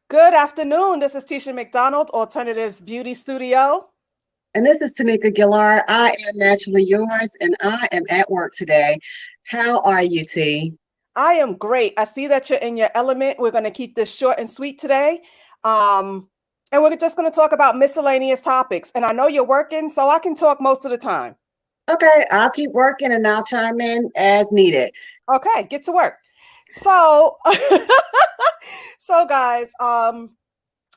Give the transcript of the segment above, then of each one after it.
Good afternoon. This is Tisha McDonald, Alternatives Beauty Studio. And this is Tanika Gillard. I am naturally yours, and I am at work today. How are you, T? I am great. I see that you're in your element. We're going to keep this short and sweet today. Um, and we're just going to talk about miscellaneous topics. And I know you're working, so I can talk most of the time. Okay, I'll keep working and I'll chime in as needed. Okay, get to work. So, so guys,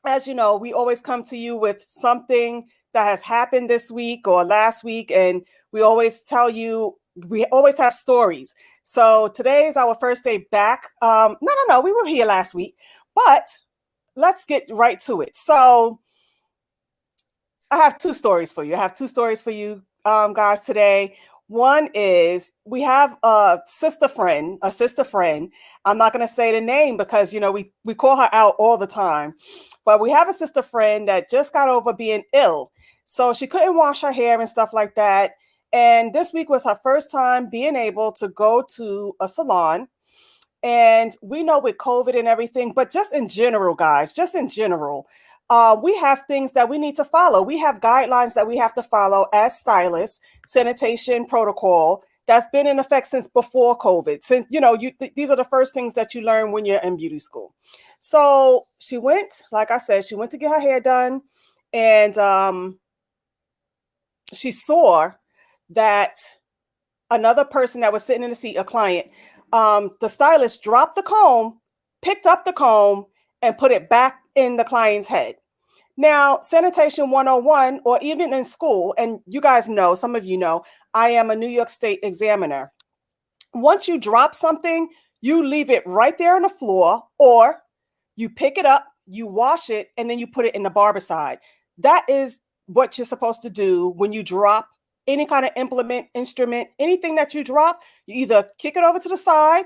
as you know, we always come to you with something that has happened this week or last week, and we always tell you we always have stories. So today is our first day back. No, we were here last week, but let's get right to it. So I have two stories for you. I have two stories for you, guys, today. One is we have a sister friend, I'm not going to say the name because, we call her out all the time, but we have a sister friend that just got over being ill. So she couldn't wash her hair and stuff like that. And this week was her first time being able to go to a salon. And we know with COVID and everything, but just in general, guys, just in general, we have things that we need to follow. We have guidelines that we have to follow as stylists, sanitation protocol that's been in effect since before COVID. Since, these are the first things that you learn when you're in beauty school. So she went, like I said, she went to get her hair done. And she saw that another person that was sitting in the seat, a client, the stylist dropped the comb, picked up the comb, and put it back in the client's head. Now, sanitation 101, or even in school, and you guys know, some of you know, I am a New York State examiner. Once you drop something, you leave it right there on the floor, or you pick it up, you wash it, and then you put it in the barbicide. That is what you're supposed to do when you drop any kind of implement, instrument, anything that you drop. You either kick it over to the side,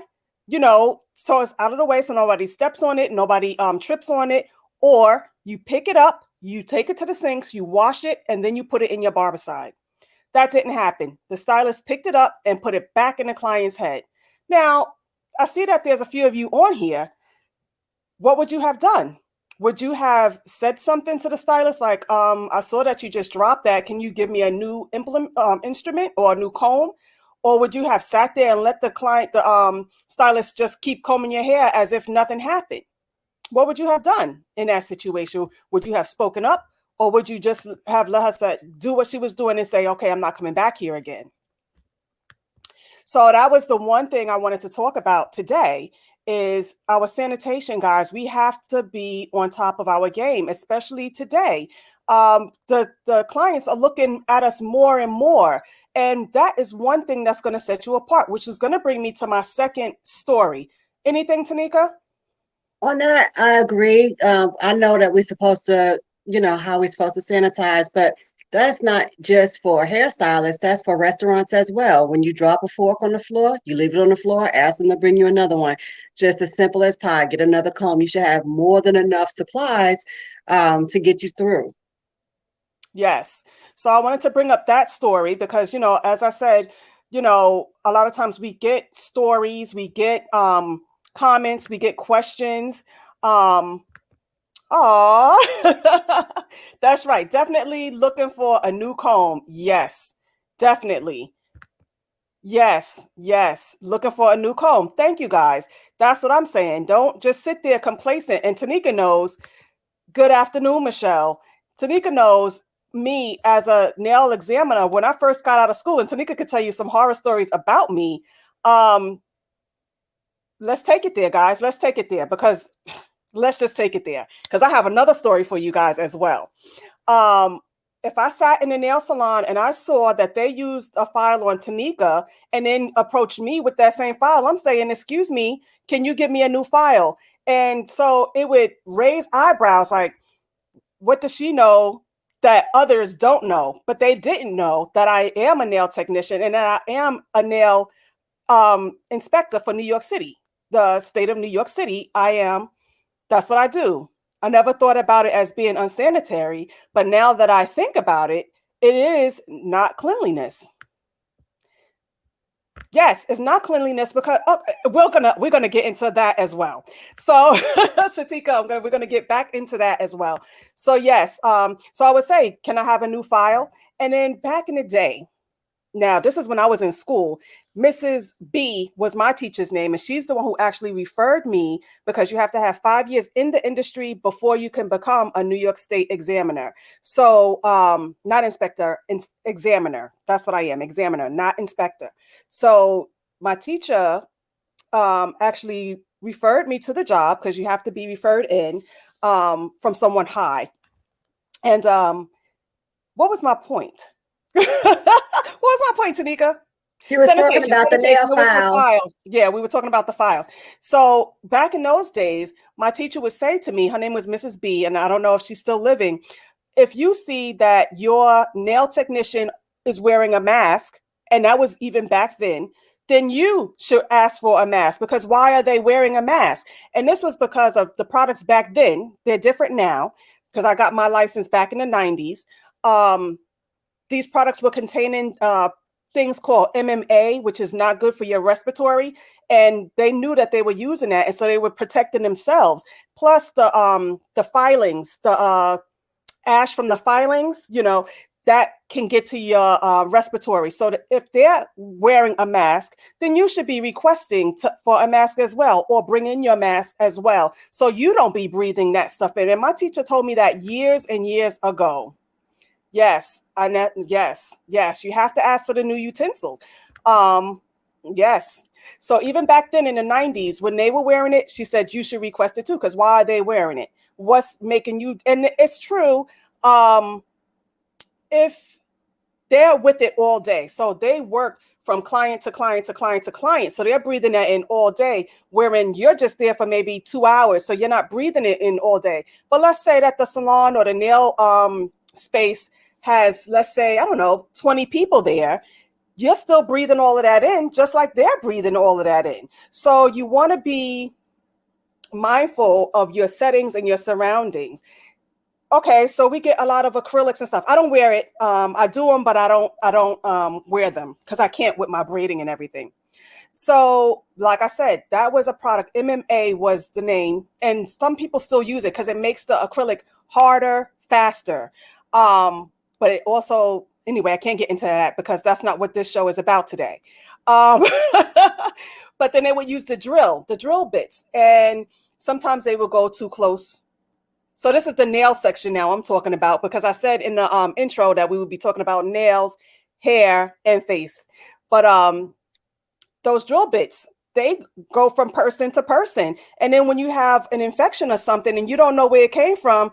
so it's out of the way so nobody steps on it, nobody trips on it, or you pick it up, you take it to the sinks, you wash it, and then you put it in your barbicide. That didn't happen. The stylist picked it up and put it back in the client's head. Now, I see that there's a few of you on here. What would you have done? Would you have said something to the stylist like, I saw that you just dropped that. Can you give me a new instrument or a new comb? Or would you have sat there and let the stylist just keep combing your hair as if nothing happened? What would you have done in that situation? Would you have spoken up, or would you just have let her do what she was doing and say, okay, I'm not coming back here again? So that was the one thing I wanted to talk about today is our sanitation, guys. We have to be on top of our game, especially today. The clients are looking at us more and more. And that is one thing that's going to set you apart, which is going to bring me to my second story. Anything, Tanika? On that, I agree. I know that we're supposed to, how we're supposed to sanitize, but that's not just for hairstylists, that's for restaurants as well. When you drop a fork on the floor, you leave it on the floor, ask them to bring you another one. Just as simple as pie, get another comb. You should have more than enough supplies to get you through. Yes. So I wanted to bring up that story because, as I said, a lot of times we get stories, we get comments, we get questions. That's right. Definitely looking for a new comb. Yes, definitely. Yes. Looking for a new comb. Thank you, guys. That's what I'm saying. Don't just sit there complacent. And Tanika knows. Good afternoon, Michelle. Tanika knows me as a nail examiner. When I first got out of school, and Tanika could tell you some horror stories about me. Let's take it there, guys. Let's take it there because let's just take it there because I have another story for you guys as well. If I sat in a nail salon and I saw that they used a file on Tanika and then approached me with that same file, I'm saying, excuse me, can you give me a new file? And so it would raise eyebrows like, what does she know that others don't know? But they didn't know that I am a nail technician and that I am a nail inspector for New York City, the state of New York City. That's what I do. I never thought about it as being unsanitary, but now that I think about it, it is not cleanliness. Yes, it's not cleanliness because we're gonna get into that as well. So Shatika, we're gonna get back into that as well. So yes, so I would say, can I have a new file? And then back in the day, now this is when I was in school, Mrs. B was my teacher's name, and she's the one who actually referred me, because you have to have 5 years in the industry before you can become a New York State examiner. So not inspector, examiner. That's what I am, examiner, not inspector. So my teacher actually referred me to the job, because you have to be referred in from someone high. And what was my point? What was my point, Tanika? You were talking Sanitation, about the sanitation. nail It was the file. files. Yeah, we were talking about the files. So back in those days, my teacher would say to me, her name was Mrs. B, and I don't know if she's still living. If you see that your nail technician is wearing a mask, and that was even back then you should ask for a mask, because why are they wearing a mask? And this was because of the products back then. They're different now, because I got my license back in the 90s. These products were containing things called MMA, which is not good for your respiratory. And they knew that they were using that. And so they were protecting themselves. Plus the filings, the ash from the filings, that can get to your respiratory. So that if they're wearing a mask, then you should be requesting for a mask as well, or bring in your mask as well, so you don't be breathing that stuff in. And my teacher told me that years and years ago. Yes, yes. You have to ask for the new utensils. Yes. So even back then in the 90s, when they were wearing it, she said you should request it too, because why are they wearing it? What's making you? And it's true. If they're with it all day, so they work from client to client to client to client, so they're breathing that in all day, wherein you're just there for maybe 2 hours, so you're not breathing it in all day. But let's say that the salon or the nail space has, let's say, I don't know, 20 people there. You're still breathing all of that in, just like they're breathing all of that in. So you want to be mindful of your settings and your surroundings. Okay, so we get a lot of acrylics and stuff. I don't wear it. I do them, but I don't wear them, because I can't with my braiding and everything. So, like I said, that was a product. MMA was the name, and some people still use it because it makes the acrylic harder, faster. But it also, anyway, I can't get into that because that's not what this show is about today. Um, but then they would use the drill bits, and sometimes they will go too close. So this is the nail section now I'm talking about, because I said in the intro that we would be talking about nails, hair, and face. But those drill bits, they go from person to person. And then when you have an infection or something and you don't know where it came from,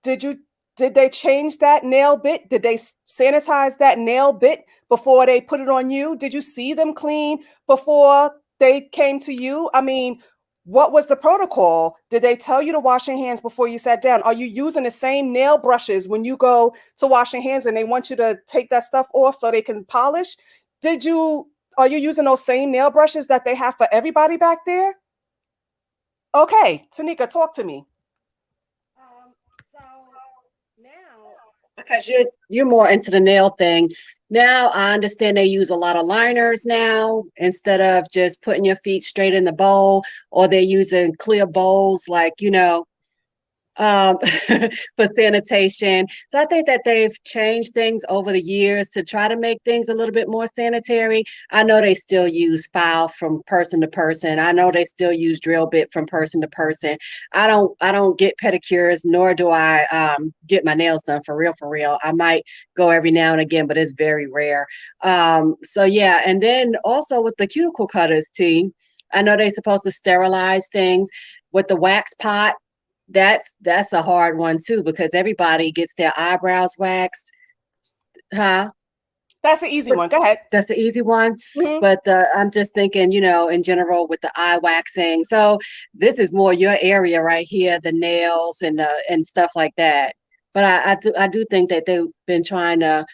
did they change that nail bit? Did they sanitize that nail bit before they put it on you? Did you see them clean before they came to you? I mean, what was the protocol? Did they tell you to wash your hands before you sat down? Are you using the same nail brushes when you go to wash your hands and they want you to take that stuff off so they can polish? Are you using those same nail brushes that they have for everybody back there? Okay, Tanika, talk to me. So now, because you're more into the nail thing, now I understand they use a lot of liners now instead of just putting your feet straight in the bowl, or they're using clear bowls, like, for sanitation. So I think that they've changed things over the years to try to make things a little bit more sanitary. I know they still use file from person to person. I know they still use drill bit from person to person. I don't get pedicures, nor do I get my nails done for real, for real. I might go every now and again, but it's very rare. So yeah, and then also with the cuticle cutters, T, I know they're supposed to sterilize things with the wax pot. That's a hard one too, because everybody gets their eyebrows waxed, huh? That's an easy But one. Go ahead. that's an easy one. Mhm. But I'm just thinking, in general with the eye waxing. So this is more your area right here, the nails and stuff like that. But I do think that they've been trying to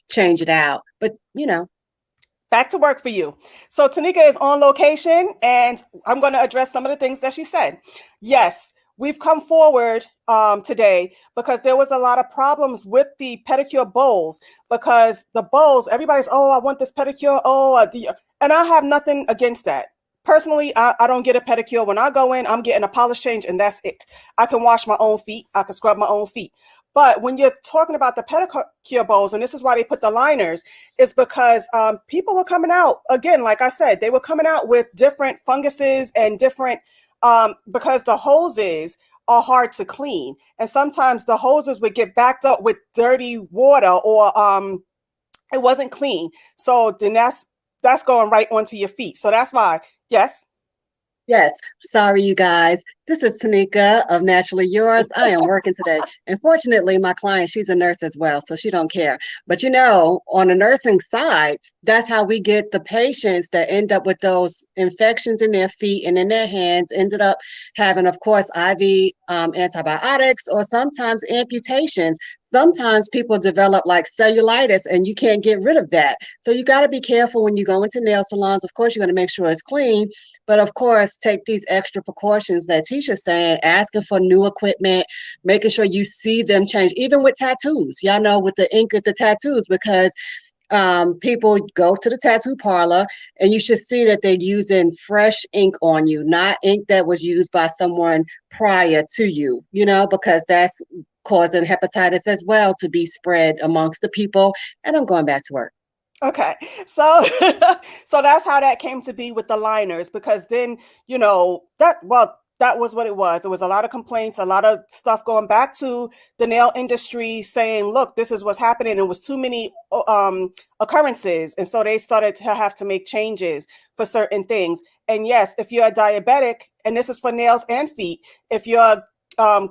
change it out. But Back to work for you. So Tanika is on location, and I'm going to address some of the things that she said. Yes, we've come forward today because there was a lot of problems with the pedicure bowls, because the bowls, everybody's, oh, I want this pedicure. And I have nothing against that. Personally, I don't get a pedicure. When I go in, I'm getting a polish change and that's it. I can wash my own feet. I can scrub my own feet. But when you're talking about the pedicure bowls, and this is why they put the liners, is because people were coming out, again, like I said, they were coming out with different funguses and different, because the hoses are hard to clean. And sometimes the hoses would get backed up with dirty water, or it wasn't clean. So then that's going right onto your feet. So that's why, yes. Yes, sorry, you guys. This is Tanika of Naturally Yours. I am working today. And fortunately, my client, she's a nurse as well, so she don't care. But on the nursing side, that's how we get the patients that end up with those infections in their feet and in their hands, ended up having, of course, IV antibiotics or sometimes amputations. Sometimes people develop like cellulitis and you can't get rid of that. So you got to be careful when you go into nail salons. Of course, you're going to make sure it's clean, but of course, take these extra precautions that Tisha's saying, asking for new equipment, making sure you see them change, even with tattoos. Y'all know, with the ink of the tattoos, because people go to the tattoo parlor and you should see that they're using fresh ink on you, not ink that was used by someone prior to you, because that's causing hepatitis as well to be spread amongst the people. And I'm going back to work. Okay. So so that's how that came to be with the liners, because then, that was what it was. It was a lot of complaints, a lot of stuff going back to the nail industry saying, look, this is what's happening. It was too many occurrences. And so they started to have to make changes for certain things. And yes, if you're a diabetic, and this is for nails and feet, if you're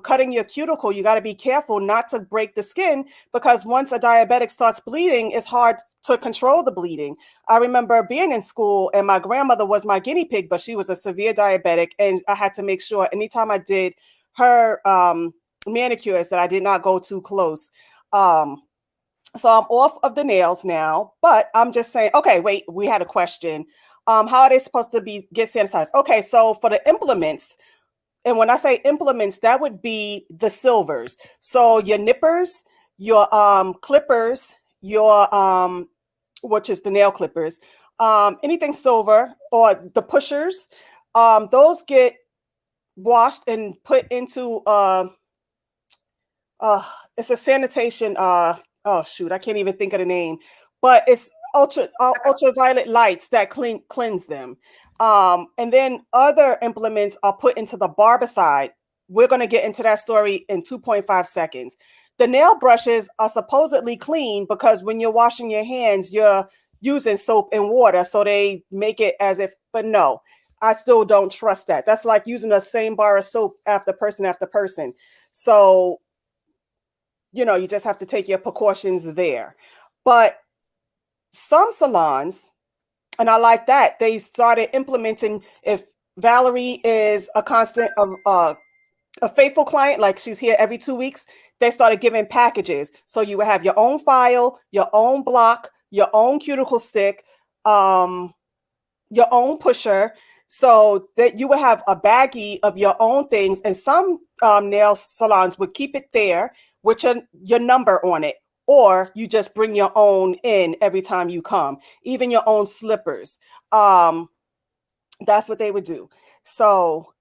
cutting your cuticle, you got to be careful not to break the skin, because once a diabetic starts bleeding, it's hard to control the bleeding. I remember being in school and my grandmother was my guinea pig, but she was a severe diabetic. And I had to make sure anytime I did her manicures that I did not go too close. So I'm off of the nails now, but I'm just saying, okay, wait, we had a question. How are they supposed to get sanitized? Okay, so for the implements, and when I say implements, that would be the silvers. So your nippers, your clippers, your which is the nail clippers, anything silver, or the pushers, those get washed and put into it's a sanitation oh shoot, I can't even think of the name, but it's ultraviolet lights that cleanse them. And then other implements are put into the barbicide. We're going to get into that story in 2.5 seconds. The nail brushes are supposedly clean because when you're washing your hands, you're using soap and water, so they make it as if, but no, I still don't trust that. That's like using the same bar of soap after person. So you just have to take your precautions there. But some salons, and I like that, they started implementing, if Valerie is a faithful client, like she's here every 2 weeks, they started giving packages. So you would have your own file, your own block, your own cuticle stick, your own pusher, so that you would have a baggie of your own things. And some nail salons would keep it there with your number on it, or you just bring your own in every time you come, even your own slippers. That's what they would do. So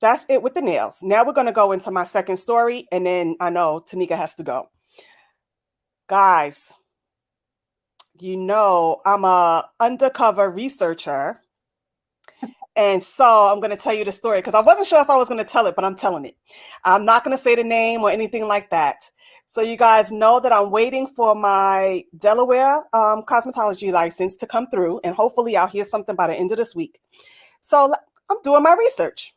that's it with the nails. Now we're going to go into my second story, and then I know Tanika has to go. Guys, I'm a undercover researcher. And so I'm going to tell you the story because I wasn't sure if I was going to tell it, but I'm telling it. I'm not going to say the name or anything like that. So you guys know that I'm waiting for my Delaware cosmetology license to come through, and hopefully I'll hear something by the end of this week. So I'm doing my research.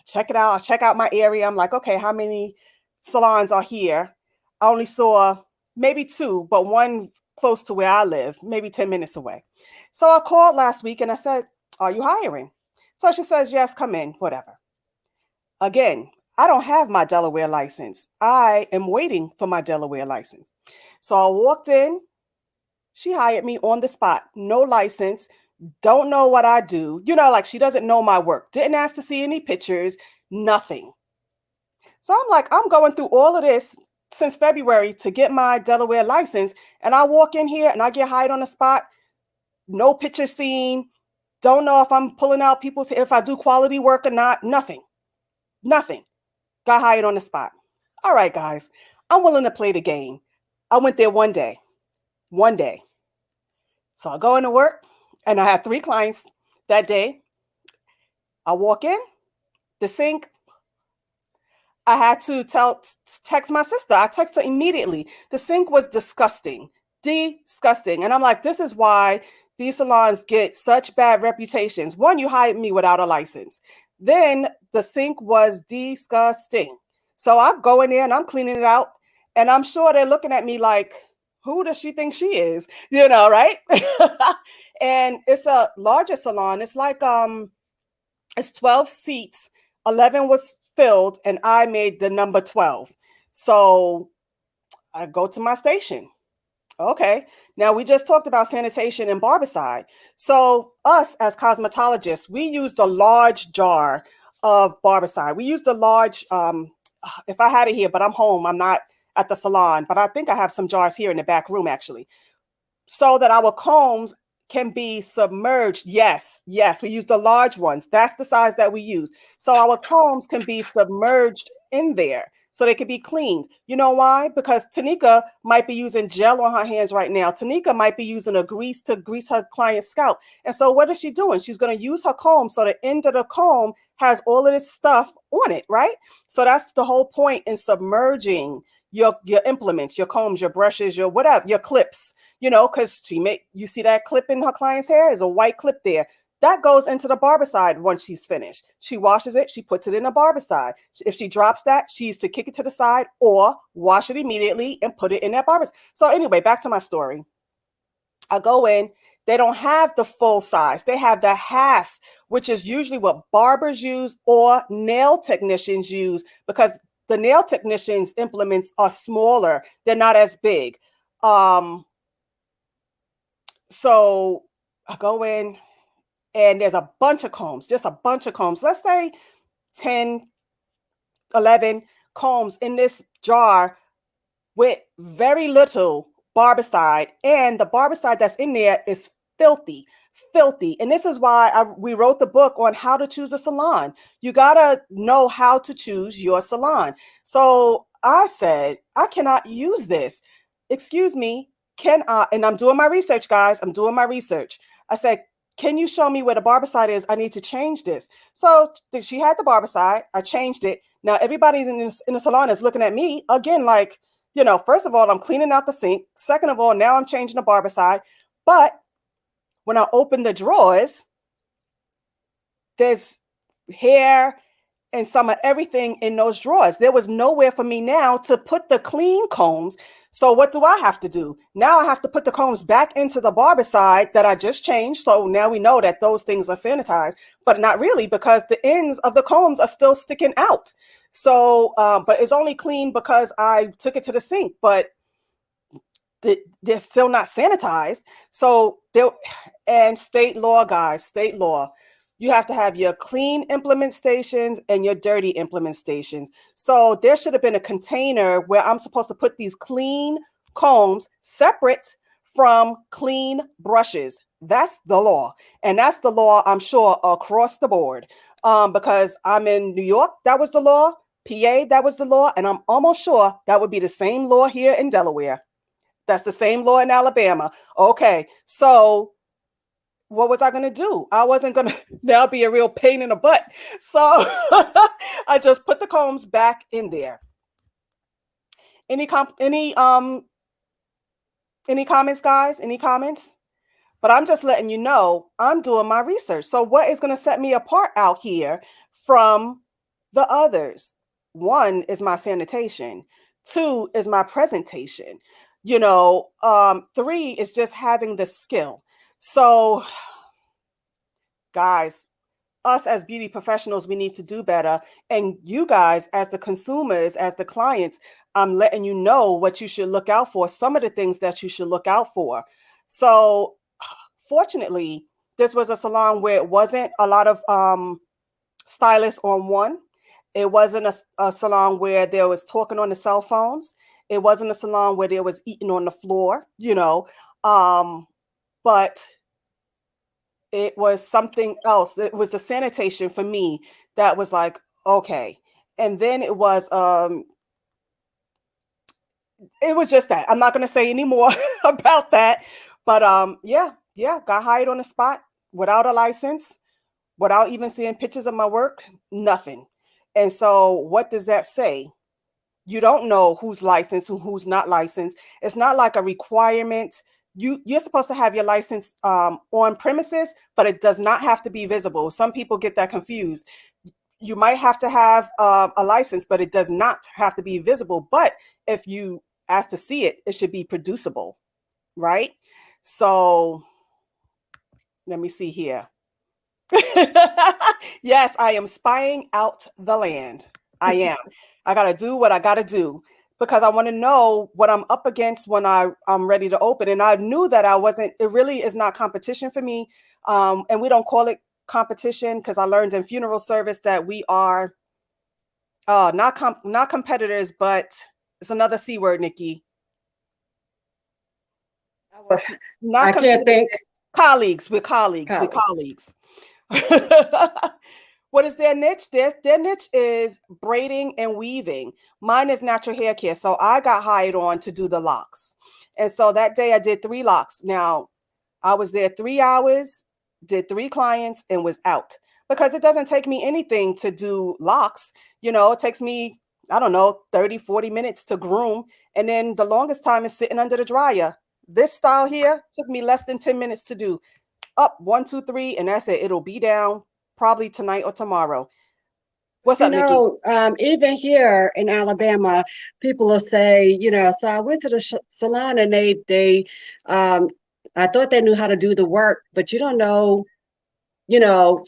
Check it out. I check out my area. I'm like, okay, how many salons are here? I only saw maybe 2, but one close to where I live, maybe 10 minutes away. So I called last week and I said, are you hiring? So she says, yes, come in, whatever. Again, I don't have my Delaware license. I am waiting for my Delaware license. So I walked in. She hired me on the spot. No license. Don't know what I do. Like she doesn't know my work. Didn't ask to see any pictures. Nothing. So I'm like, I'm going through all of this since February to get my Delaware license. And I walk in here and I get hired on the spot. No picture seen. Don't know if I'm pulling out people's, if I do quality work or not. Nothing. Nothing. Got hired on the spot. All right, guys. I'm willing to play the game. I went there one day. One day. So I go into work and I had 3 clients that day. I walk in, the sink. I had to text my sister. I text her immediately. The sink was disgusting. Disgusting. And I'm like, this is why these salons get such bad reputations. One, you hired me without a license. Then the sink was disgusting. So I'm going in, I'm cleaning it out, and I'm sure they're looking at me like, who does she think she is? You know, right? And it's a larger salon. It's like it's 12 seats. 11 was filled, and I made the number 12. So I go to my station. Okay. Now we just talked about sanitation and barbicide. So us as cosmetologists, we use the large jar of barbicide. We use the large, if I had it here, but I'm home, I'm not at the salon, but I think I have some jars here in the back room actually, so that our combs can be submerged. Yes, yes, we use the large ones. That's the size that we use. So our combs can be submerged in there so they can be cleaned. You know why? Because Tanika might be using gel on her hands right now. Tanika might be using a grease to grease her client's scalp. And so what is she doing? She's going to use her comb so the end of the comb has all of this stuff on it, right? So that's the whole point in submerging your implements, your combs, your brushes, your whatever, your clips, you know, because you see that clip in her client's hair is a white clip there. That goes into the barbicide once she's finished. She washes it, she puts it in the barbicide. If she drops that, she's to kick it to the side or wash it immediately and put it in that barbicide. So anyway, back to my story. I go in, they don't have the full size. They have the half, which is usually what barbers use or nail technicians use, because the nail technicians' implements are smaller. They're not as big. So I go in and there's a bunch of combs, just a bunch of combs. Let's say 10, 11 combs in this jar with very little barbicide. And the barbicide that's in there is filthy, filthy. And this is why we wrote the book on how to choose a salon. You got to know how to choose your salon. So I said, I cannot use this. Excuse me, can I? And I'm doing my research, guys. I'm doing my research. I said, can you show me where the barbicide is? I need to change this. So she had the barbicide. I changed it. Now everybody in the salon is looking at me again like, you know, first of all, I'm cleaning out the sink. Second of all, now I'm changing the barbicide. But when I open the drawers, there's hair and some of everything in those drawers. There was nowhere for me now to put the clean combs. So what do I have to do? Now I have to put the combs back into the barbicide that I just changed. So now we know that those things are sanitized, but not really, because the ends of the combs are still sticking out. So, but it's only clean because I took it to the sink, but they're still not sanitized. So and state law, guys, state law. You have to have your clean implement stations and your dirty implement stations. So there should have been a container where I'm supposed to put these clean combs separate from clean brushes. That's the law. And that's the law, I'm sure, across the board. Because I'm in New York, that was the law. PA, that was the law. And I'm almost sure that would be the same law here in Delaware. That's the same law in Alabama. Okay, so what was I going to do? I wasn't going to now be a real pain in the butt. So I just put the combs back in there. Any comments, guys? Any comments? But I'm just letting you know I'm doing my research. So what is going to set me apart out here from the others? 1 is my sanitation. 2 is my presentation. 3 is just having the skill. So, guys, us as beauty professionals, we need to do better. And you guys, as the consumers, as the clients, I'm letting you know what you should look out for, some of the things that you should look out for. So, fortunately, this was a salon where it wasn't a lot of stylists on one. It wasn't a salon where there was talking on the cell phones. It wasn't a salon where there was eating on the floor, but it was something else. It was the sanitation for me that was like, okay. And then it was just that. I'm not going to say any more about that, but yeah, got hired on the spot without a license, without even seeing pictures of my work, nothing. And so what does that say? You don't know who's licensed and who's not licensed. It's not like a requirement. You're supposed to have your license on premises, but it does not have to be visible. Some people get that confused. You might have to have a license, but it does not have to be visible. But if you ask to see it, it should be producible, right? So let me see here. Yes, I am spying out the land. I am. I got to do what I got to do because I want to know what I'm up against when I'm ready to open. And I knew that it really is not competition for me. And we don't call it competition because I learned in funeral service that we are not competitors, but it's another C word, Nikki. Not I can't competitors, think. colleagues. We're colleagues. We're Colleagues. colleagues. What is their niche? Their niche is braiding and weaving. Mine is natural hair care. So I got hired on to do the locks. And so that day I did 3 locks. Now I was there 3 hours, did 3 clients, and was out because it doesn't take me anything to do locks. It takes me, I don't know, 30, 40 minutes to groom. And then the longest time is sitting under the dryer. This style here took me less than 10 minutes to do. Up 1, 2, 3, and that's it. It'll be down probably tonight or tomorrow. What's up, Nikki? Even here in Alabama, people will say, so I went to the salon and um, I thought they knew how to do the work, but you don't know, you know,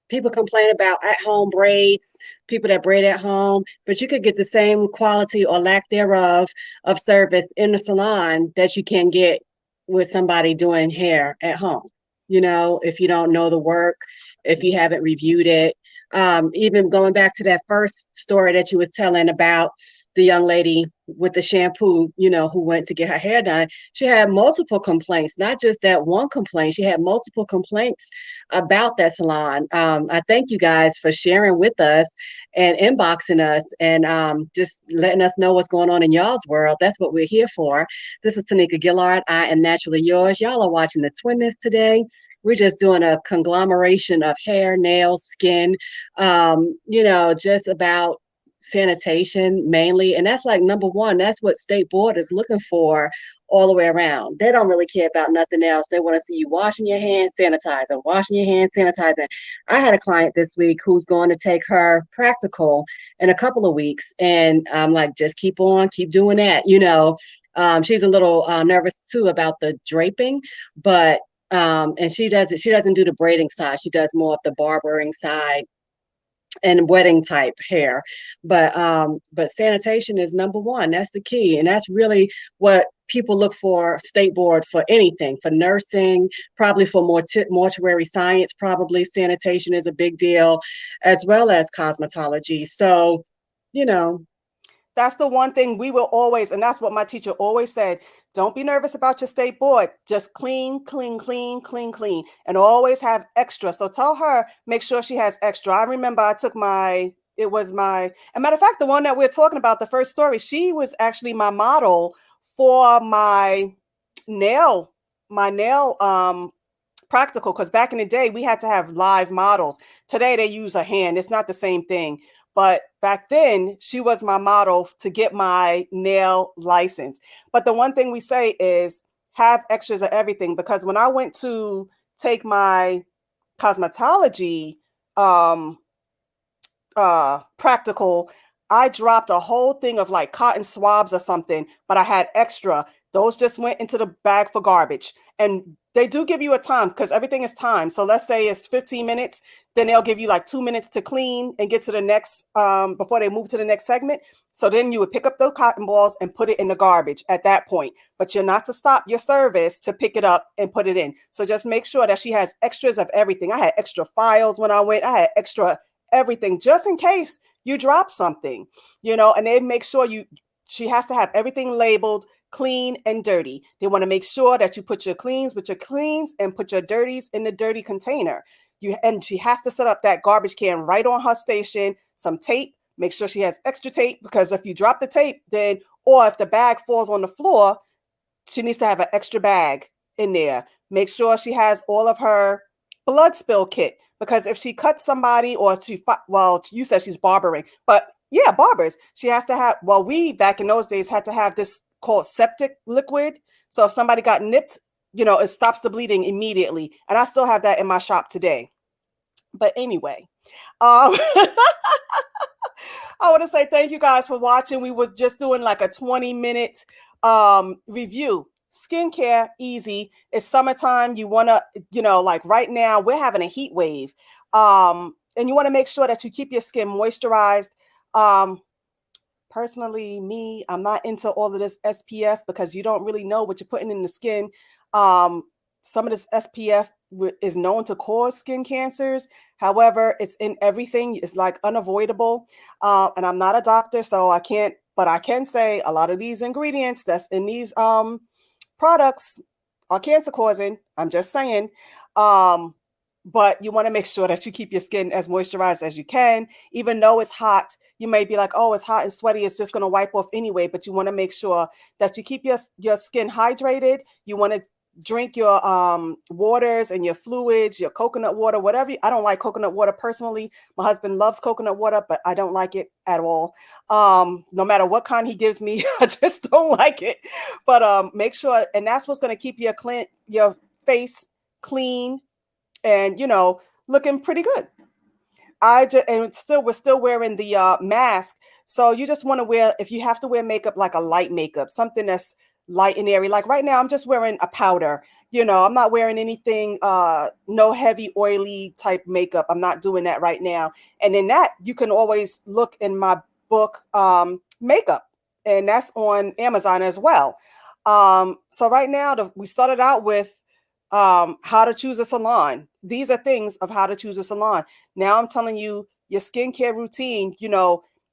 people complain about at-home braids, people that braid at home, but you could get the same quality or lack thereof of service in the salon that you can get with somebody doing hair at home. If you don't know the work, if you haven't reviewed it. Even going back to that first story that you was telling about the young lady with the shampoo, who went to get her hair done, she had multiple complaints, not just that one complaint. She had multiple complaints about that salon. I thank you guys for sharing with us and inboxing us and just letting us know what's going on in y'all's world. That's what we're here for. This is Tanika Gillard. I am naturally yours. Y'all are watching the Twinness today. We're just doing a conglomeration of hair, nails, skin, just about sanitation mainly. And that's like number one. That's what state board is looking for all the way around. They don't really care about nothing else. They want to see you washing your hands, sanitizing, washing your hands, sanitizing. I had a client this week who's going to take her practical in a couple of weeks. And I'm like, just keep on, keep doing that. She's a little nervous too about the draping, but and she doesn't do the braiding side. She does more of the barbering side and wedding type hair. But sanitation is number one. That's the key. And that's really what people look for state board for anything, for nursing, probably for mortuary science, probably sanitation is a big deal, as well as cosmetology. So, you know, That's the one thing we will always, and that's what my teacher always said. Don't be nervous about your state board. Just clean, clean, clean, clean, clean, and always have extra. So tell her, make sure she has extra. I remember I took a matter of fact, the one that we're talking about, the first story, she was actually my model for nail, my nail practical, because back in the day we had to have live models. Today they use a hand. It's not the same thing. But back then, she was my model to get my nail license. But the one thing we say is have extras of everything, because when I went to take my cosmetology practical, I dropped a whole thing of like cotton swabs or something, but I had extra. Those just went into the bag for garbage. And they do give you a time because everything is timed. So let's say it's 15 minutes, then they'll give you like 2 minutes to clean and get to the next, before they move to the next segment. So then you would pick up those cotton balls and put it in the garbage at that point. But you're not to stop your service to pick it up and put it in. So just make sure that she has extras of everything. I had extra files when I went. I had extra everything just in case you drop something, and they make sure she has to have everything labeled clean and dirty. They want to make sure that you put your cleans with your cleans and put your dirties in the dirty container. And she has to set up that garbage can right on her station, some tape. Make sure she has extra tape, because if you drop the tape, then, or if the bag falls on the floor, she needs to have an extra bag in there. Make sure she has all of her blood spill kit, because if she cuts somebody, or well, you said she's barbering, but yeah, barbers, she has to have, well, we back in those days had to have this called septic liquid. So if somebody got nipped, it stops the bleeding immediately. And I still have that in my shop today. But anyway, I want to say thank you guys for watching. We was just doing like a 20-minute review. Skincare, easy. It's summertime. You want to, like right now, we're having a heat wave. And you want to make sure that you keep your skin moisturized. Personally, I'm not into all of this SPF, because you don't really know what you're putting in the skin. Some of this SPF is known to cause skin cancers. However, it's in everything. It's like unavoidable. And I'm not a doctor, so I can't, but I can say a lot of these ingredients that's in these products are cancer causing. I'm just saying. But you want to make sure that you keep your skin as moisturized as you can. Even though it's hot, you may be like, oh, it's hot and sweaty, it's just going to wipe off anyway. But you want to make sure that you keep your skin hydrated. You want to drink your waters and your fluids, your coconut water, whatever. I don't like coconut water personally. My husband loves coconut water, but I don't like it at all. No matter what kind he gives me, I just don't like it. But make sure, and that's what's going to keep your face clean and looking pretty good. We're still wearing the mask. So you just want to wear, if you have to wear makeup, like a light makeup, something that's light and airy. Like right now, I'm just wearing a powder. I'm not wearing anything, no heavy oily type makeup. I'm not doing that right now. And in that, you can always look in my book, Makeup, and that's on Amazon as well. So right now, we started out with how to choose a salon. These are things of how to choose a salon. Now I'm telling you your skincare routine,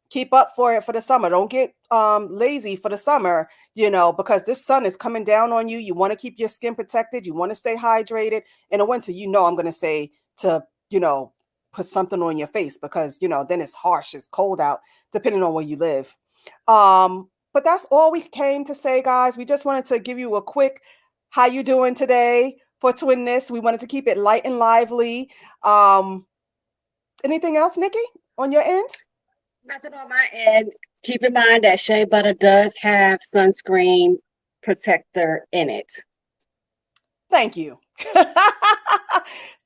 keep up for it for the summer. Don't get lazy for the summer, because this sun is coming down on you. You want to keep your skin protected. You want to stay hydrated. In the winter, I'm going to say to, put something on your face, because, then it's harsh, it's cold out, depending on where you live. But that's all we came to say, guys. We just wanted to give you a quick, how you doing today for Twinness. We wanted to keep it light and lively. Anything else, Nikki, on your end? Nothing on my end. Keep in mind that shea butter does have sunscreen protector in it. Thank you.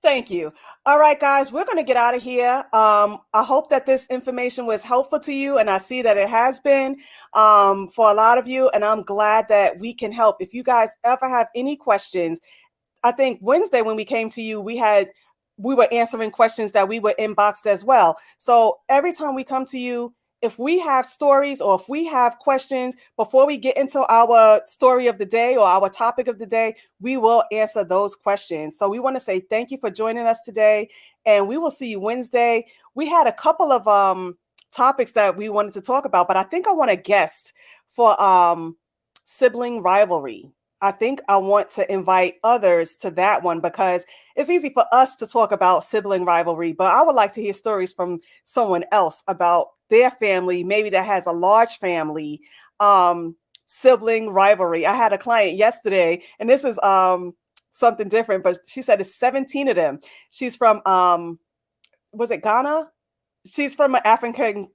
Thank you. All right, guys, we're going to get out of here. I hope that this information was helpful to you, and I see that it has been for a lot of you, and I'm glad that we can help. If you guys ever have any questions, I think Wednesday when we came to you, we were answering questions that we were inboxed as well. So every time we come to you, if we have stories or if we have questions before we get into our story of the day or our topic of the day, we will answer those questions. So we want to say thank you for joining us today, and we will see you Wednesday. We had a couple of topics that we wanted to talk about, but I think I want a guest for sibling rivalry. I think I want to invite others to that one, because it's easy for us to talk about sibling rivalry, but I would like to hear stories from someone else about their family, maybe that has a large family, sibling rivalry. I had a client yesterday, and this is something different, but she said it's 17 of them. She's from, was it Ghana? She's from an African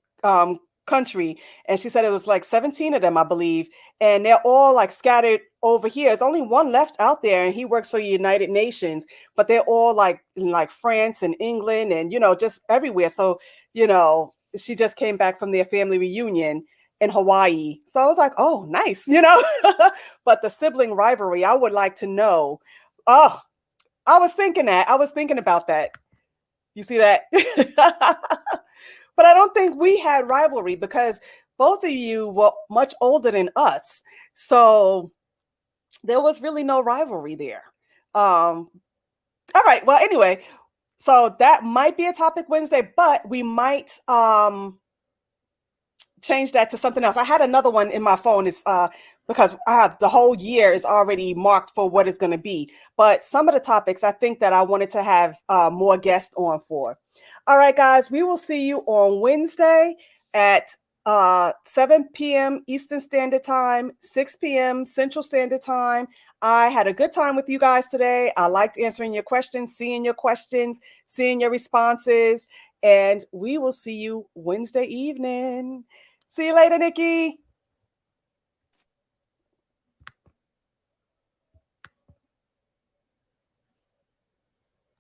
country, and she said it was like 17 of them, I believe, and they're all like scattered over here. There's only one left out there, and he works for the United Nations, but they're all like in like France and England and just everywhere. So she just came back from their family reunion in Hawaii, so I was like, oh, nice. But the sibling rivalry, I would like to know. Oh, I was thinking about that. You see that? But I don't think we had rivalry, because both of you were much older than us. So there was really no rivalry there. All right. Well, anyway, so that might be a topic Wednesday, but we might change that to something else. I had another one in my phone. It's because I have the whole year is already marked for what it's going to be. But some of the topics I think that I wanted to have more guests on for. All right, guys, we will see you on Wednesday at 7 p.m. Eastern Standard Time, 6 p.m. Central Standard Time. I had a good time with you guys today. I liked answering your questions, seeing your responses, and we will see you Wednesday evening. See you later, Nikki.